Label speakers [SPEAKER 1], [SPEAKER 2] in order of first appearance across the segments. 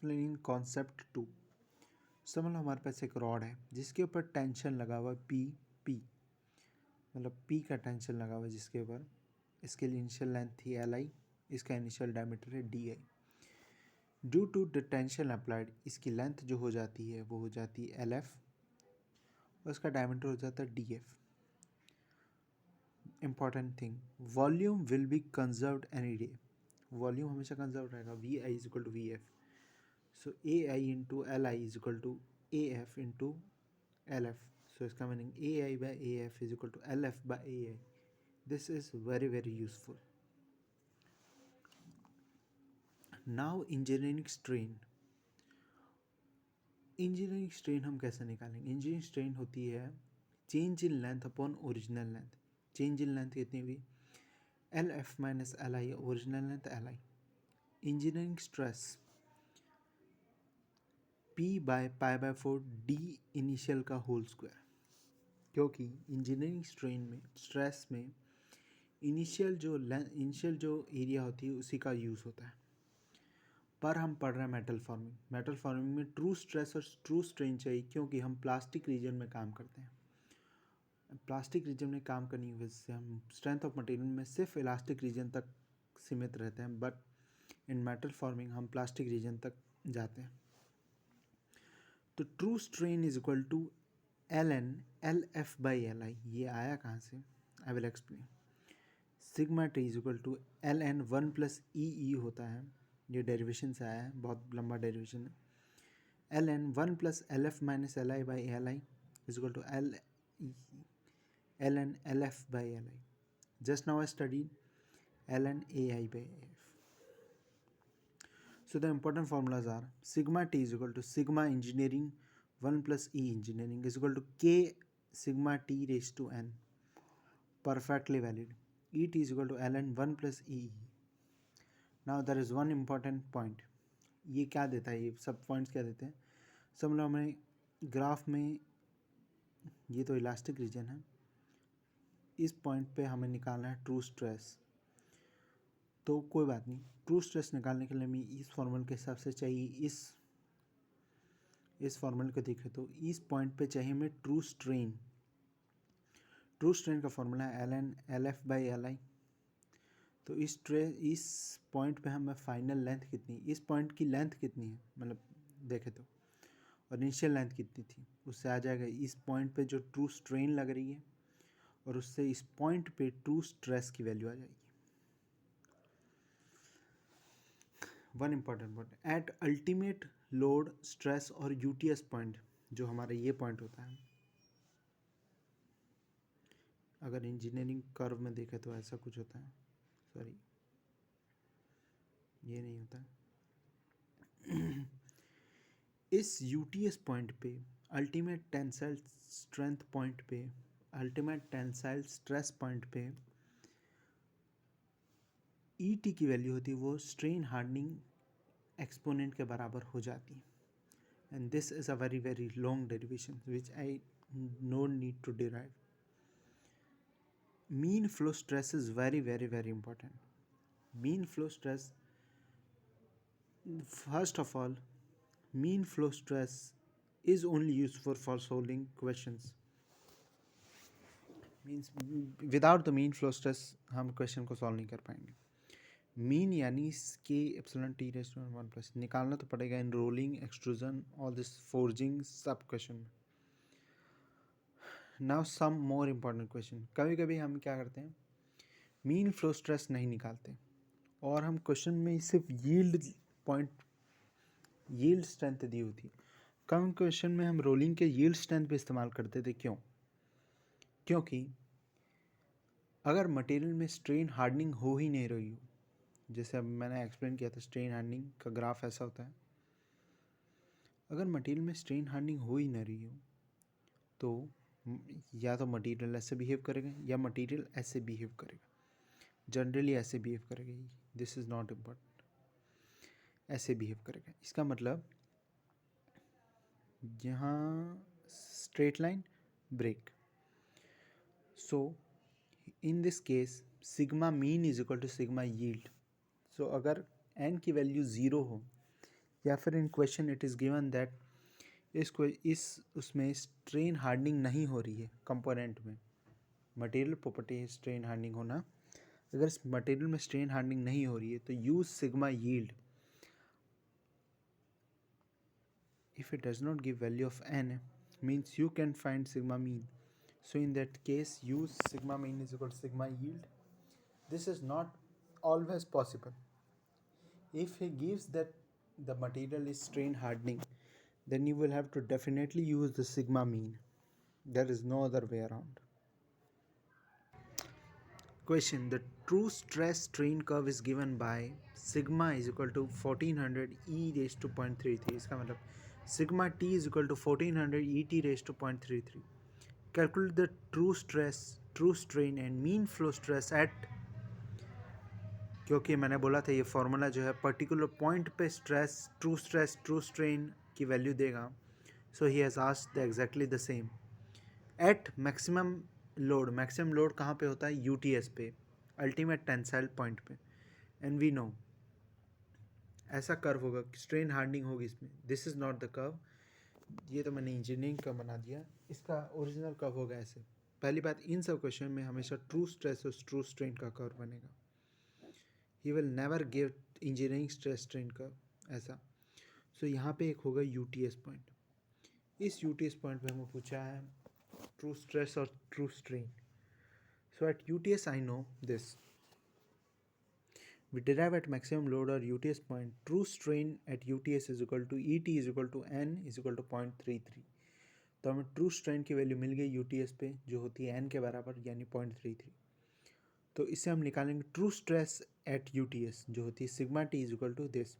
[SPEAKER 1] Explaining concept 2। समझ लो हमारे पास एक रॉड है जिसके ऊपर टेंशन लगा हुआ है पी मतलब पी का टेंशन लगा हुआ है जिसके ऊपर। इसके लिए इनिशियल लेंथ थी Li, इसका इनिशियल डायमीटर है Di। Due to the tension applied इसकी लेंथ जो हो जाती है वो हो जाती है Lf और इसका डायमीटर हो जाता है Df। Important thing, volume will be conserved any day. Volume हमेशा कंजर्व रहेगा। Vi is equal to Vf, so AI into Li is equal to AF into Lf। So इसका meaning AI by AF is equal to Lf by AI। This is very very useful. Now engineering strain. Engineering strain हम कैसे निकालेंगे? Engineering strain होती है change in length upon original length. Change in length कितनी हुई? Lf minus Li, original length Li। Engineering stress P by pi by 4 D initial का whole square. क्योंकि engineering strain में स्ट्रेस में इनिशियल जो area होती है उसी का यूज़ होता है। पर हम पढ़ रहे हैं मेटल फॉर्मिंग। मेटल फॉर्मिंग में ट्रू स्ट्रेस और ट्रू स्ट्रेन चाहिए क्योंकि हम प्लास्टिक रीजन में काम करते हैं। प्लास्टिक रीजन में काम करने की वजह से हम स्ट्रेंथ ऑफ मटेरियल में सिर्फ इलास्टिक रीजन तक सीमित रहते हैं, बट इन मेटल फॉर्मिंग हम प्लास्टिक रीजन तक जाते हैं। तो true strain is equal to Ln Lf by Li। ये आया कहाँ से? I will explain. Sigma t is equal to Ln 1 plus e होता है, ये डेरिवेशन से आया है, बहुत लंबा डेरिवेशन है। Ln 1 plus Lf minus Li by Li is equal to Ln Lf by Li। Just now I study Ln Ai by Af। So the important formulas are sigma t is equal to sigma engineering 1 plus E engineering is equal to K sigma t raised to n, perfectly valid. Et is equal to ln 1 plus E। Now there is one important point। ये क्या देता है? ये सब points क्या देते हैं? सब लोग हमें ग्राफ में, ये तो इलास्टिक रीजन है, इस पॉइंट पे हमें निकालना है ट्रू स्ट्रेस। तो कोई बात नहीं, ट्रू स्ट्रेस निकालने के लिए हमें इस फॉर्मूले के हिसाब से चाहिए, इस फॉर्मूले को देखें तो इस पॉइंट पे चाहिए हमें ट्रू स्ट्रेन। ट्रू स्ट्रेन का फॉर्मूला है Ln Lf बाई Li। तो इस पॉइंट पे हमें फाइनल लेंथ कितनी, इस पॉइंट की लेंथ कितनी है मतलब देखें तो, और इनिशियल लेंथ कितनी थी, उससे आ जाएगा इस पॉइंट पे जो ट्रू स्ट्रेन लग रही है और उससे इस पॉइंट पे ट्रू स्ट्रेस की वैल्यू आ जाएगी। One important point, at ultimate load stress और यूटीएस पॉइंट, जो हमारा ये पॉइंट होता है, अगर इंजीनियरिंग कर्व में देखें तो ऐसा कुछ होता है, सॉरी ये नहीं होता है। इस यूटीएस पॉइंट पे, अल्टीमेट टेंसाइल स्ट्रेंथ पॉइंट पे, अल्टीमेट टेंसाइल स्ट्रेस पॉइंट पे ईटी की वैल्यू होती है वो स्ट्रेन हार्डनिंग एक्सपोनेंट के बराबर हो जाती है। And this is a very very long derivation which I no need to derive. Mean flow stress is very very very important. Mean flow stress, first of all, mean flow stress is only useful for solving questions। Means without the mean flow stress हम question को solve नहीं कर पाएंगे। Mean यानी के epsilon T raise to 1 plus निकालना तो पड़ेगा in rolling, extrusion, all this forging, सब क्वेश्चन में। Now some more important question. कभी कभी हम क्या करते हैं, मीन फ्लो स्ट्रेस नहीं निकालते और हम क्वेश्चन में सिर्फ यील्ड पॉइंट, यील्ड स्ट्रेंथ दी होती है। कम क्वेश्चन में हम रोलिंग के यील्ड स्ट्रेंथ पे इस्तेमाल करते थे। क्यों? क्योंकि अगर मटेरियल में स्ट्रेन हार्डनिंग हो ही नहीं रही हो, जैसे अब मैंने एक्सप्लेन किया था स्ट्रेन हार्डनिंग का ग्राफ ऐसा होता है, अगर मटेरियल में स्ट्रेन हार्डनिंग हो ही ना रही हो तो या तो मटेरियल ऐसे बिहेव करेगा या मटेरियल ऐसे बिहेव करेगा। जनरली ऐसे बिहेव करेगा, दिस इज़ नॉट इम्पॉर्टेंट, ऐसे बिहेव करेगा। इसका मतलब यहाँ straight line break. So in this case sigma mean is equal to sigma yield. सो अगर n की वैल्यू 0 हो या फिर in question it is given that इस उसमें स्ट्रेन हार्डनिंग नहीं हो रही है कंपोनेंट में, मटेरियल प्रॉपर्टी है स्ट्रेन हार्डनिंग होना, अगर इस मटेरियल में स्ट्रेन हार्डनिंग नहीं हो रही है तो use sigma yield if it does not give value of n means you can find sigma mean. So in that case use sigma mean is equal to sigma yield. This is not always possible. If he gives that the material is strain hardening, then you will have to definitely use the sigma mean. There is no other way around. Question: the true stress strain curve is given by sigma is equal to 1400 e raised to 0.33. इसका मतलब sigma t is equal to 1400 et raised to 0.33. Calculate the true stress, true strain and mean flow stress at, क्योंकि मैंने बोला था ये formula जो है particular point पे स्ट्रेस ट्रू स्ट्रेन की वैल्यू देगा. So he has asked the exactly the same at maximum load कहाँ पे होता है? यूटीएस पे, अल्टीमेट टेंसाइल पॉइंट पे. एंड वी नो ऐसा कर्व होगा, स्ट्रेन हार्डनिंग होगी इसमें. This is not the curve, ये तो मैंने इंजीनियरिंग का बना दिया, इसका ओरिजिनल कर्व होगा ऐसे. पहली बात, इन सब क्वेश्चन में हमेशा ट्रू स्ट्रेस और ट्रू स्ट्रेन का कर्व बनेगा. He will never give engineering stress strain curve ऐसा. सो यहाँ पे एक होगा यूटीएस पॉइंट. इस यूटीएस पॉइंट पे हमें पूछा है ट्रू स्ट्रेस और true strain. So at UTS I know this. We derive at maximum load or UTS point. True strain at UTS is equal to ET is equal to N is equal to 0.33. तो हमें true strain की value मिल गई UTS पे जो होती है N के बराबर यानी 0.33. तो इससे हम निकालेंगे ट्रू स्ट्रेस एट UTS जो होती है sigma T is equal to this.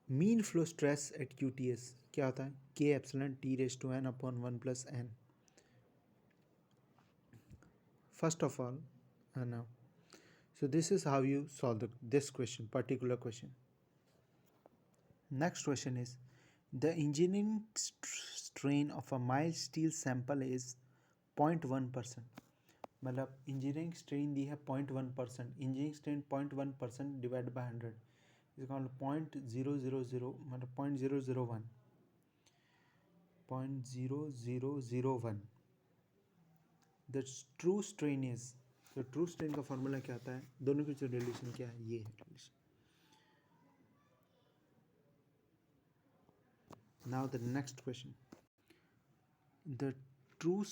[SPEAKER 1] Mean flow stress eight UTS क्या होता है? K epsilon T raised to N upon 1 plus N. First of all, now, so this is how you solve this question, particular question. Next question is, the engineering strain of a mild steel sample is 0.1%. मतलब engineering strain दी है 0.1%. Engineering strain 0.1% divide by 100, इसका मतलब 0.000 मतलब 0.001. The true strain is, तो true strain का formula क्या आता है? दोनों की जो रिलेशन क्या है, ये है relation. Now the next question, the true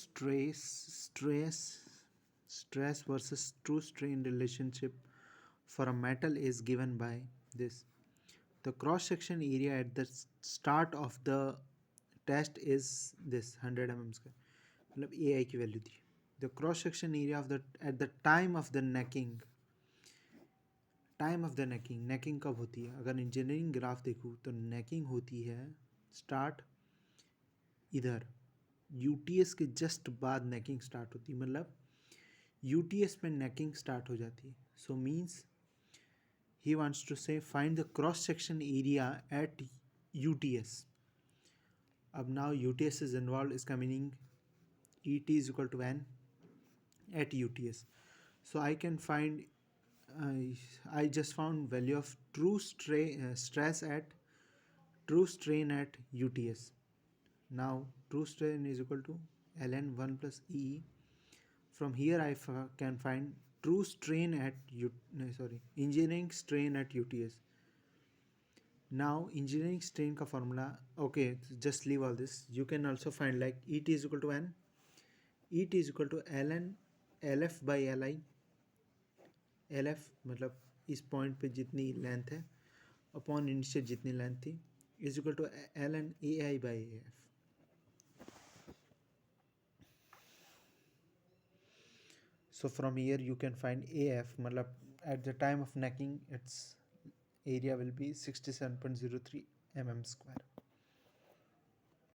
[SPEAKER 1] stress versus true strain relationship for a metal is given by this. The cross section area at the start of the test is this 100 mm square, मतलब AI की value थी. The cross section area of the at the time of the necking, necking कब होती है? अगर engineering graph देखूँ तो necking होती है स्टार्ट इधर, यूटीएस के जस्ट बाद नेकिंग स्टार्ट होती है, मतलब यूटीएस में नेकिंग स्टार्ट हो जाती है. So means he wants to say find the cross section area at UTS. अब नाउ यूटीएस इज इन्वॉल्व, इसका meaning e t is equal to n at UTS. So I can find, I just found value of true stress at true strain at UTS. Now true strain is equal to ln 1 plus E. From here I can find true strain at engineering strain at UTS. Now engineering strain का formula, okay, just leave all this. You can also find like ET is equal to N, ET is equal to ln LF by LI. LF मतलब इस point पे जितनी length है upon initial जितनी length थी is equal to ln AI by AF. So from here you can find AF, मतलब at the time of necking its area will be 67.03 mm square.